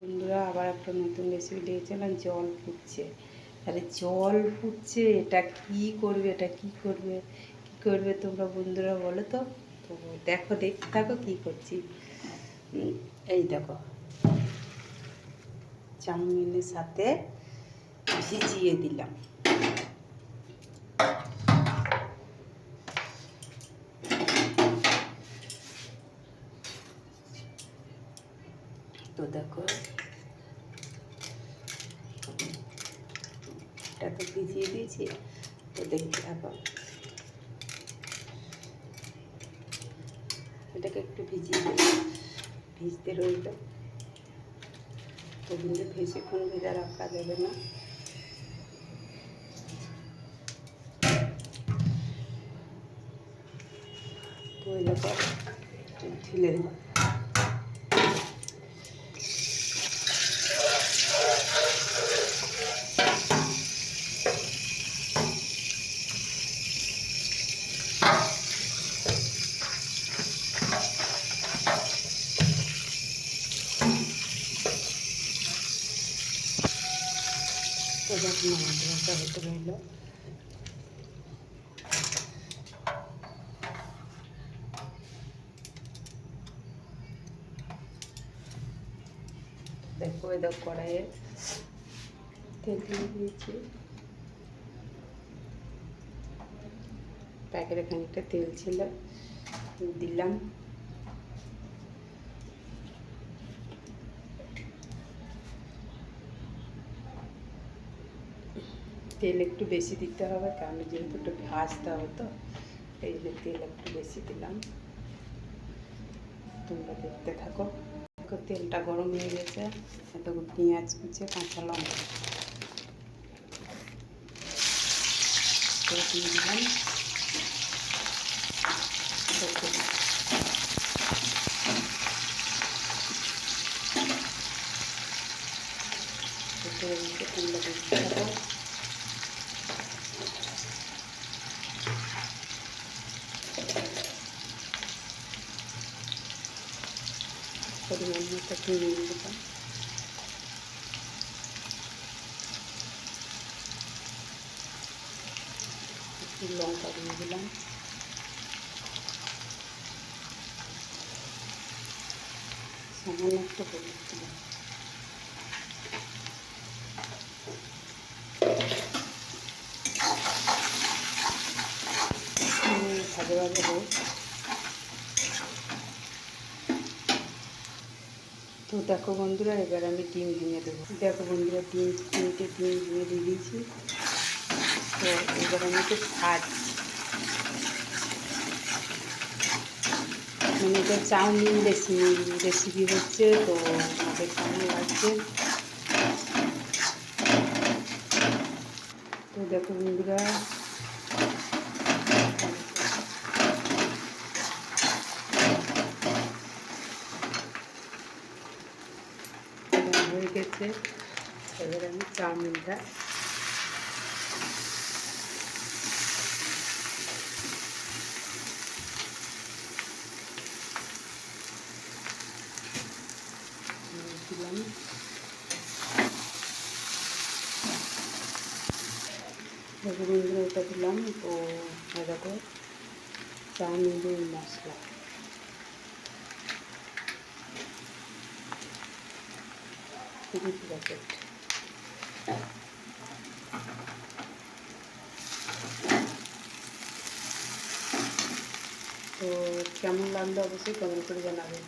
বন্ধুরা আবার একটা নতুন রেসিপি দিয়েছিলাম। জল ফুটছে, তাহলে জল ফুটছে, এটা কি করবে, কি করবে তোমরা বন্ধুরা বলো তো। তো দেখো, দেখতে থাকো কি করছি। এই দেখো, চাউমিনের সাথে ভিজিয়ে দিলাম। তো দেখো, এটা তো ভিজিয়ে দিয়েছি, তো দেখতে থাকো। এটাকে একটু ভিজিয়ে ভিজতে রইল, তো কিন্তু বেশিক্ষণ ভেজা রাখা যাবে না। তো এই দেখো, ঢেলে দেবো। তো দেখো মাংসটা হতে রইল। দেখো এই দেখো, কড়াইয়ে তেল দিয়ে দিয়েছি, প্যাকেটে খানিকটা তেল ছিল, দিলাম। তেল একটু বেশি দিতে হবে, কারণ যেহেতু একটু ভাজতে হবে, তো এই যে তেল একটু বেশি দিলাম। তোমরা দেখতে থাকো। তেলটা গরম হয়ে গেছে, এতগুলো পেঁয়াজ কুচে, কাঁচা লঙ্কা দিয়ে দিলাম। তোমরা দেখতে থাকো। পরিমাণ মতো চিনি দিলাম, লঙ্কা দিয়ে দিলাম, সামান্য একটু হলুদ দিলাম। ভাজা ভাজা হোক। তো দেখো বন্ধুরা, এবার আমি ডিম ভেঙে দেবো। দেখো বন্ধুরা, তিনটে ডিম ভেঙে দিয়ে দিয়েছি। তো এবার আমি একটু ভাজছি, মানে এটা চাউমিন রেসিপি হচ্ছে, তো আমাদের সামনে আসছে। তো দেখো বন্ধুরা, হয়ে গেছে। এবার আমি চাউমিনটা দিলাম। দেখো বন্ধুরা, এটা দিলাম। তো দেখো, চাউমিনের মশলা প্যাকেট। তো কেমন লাগলো অবশ্যই কমেন্ট করে জানাবেন।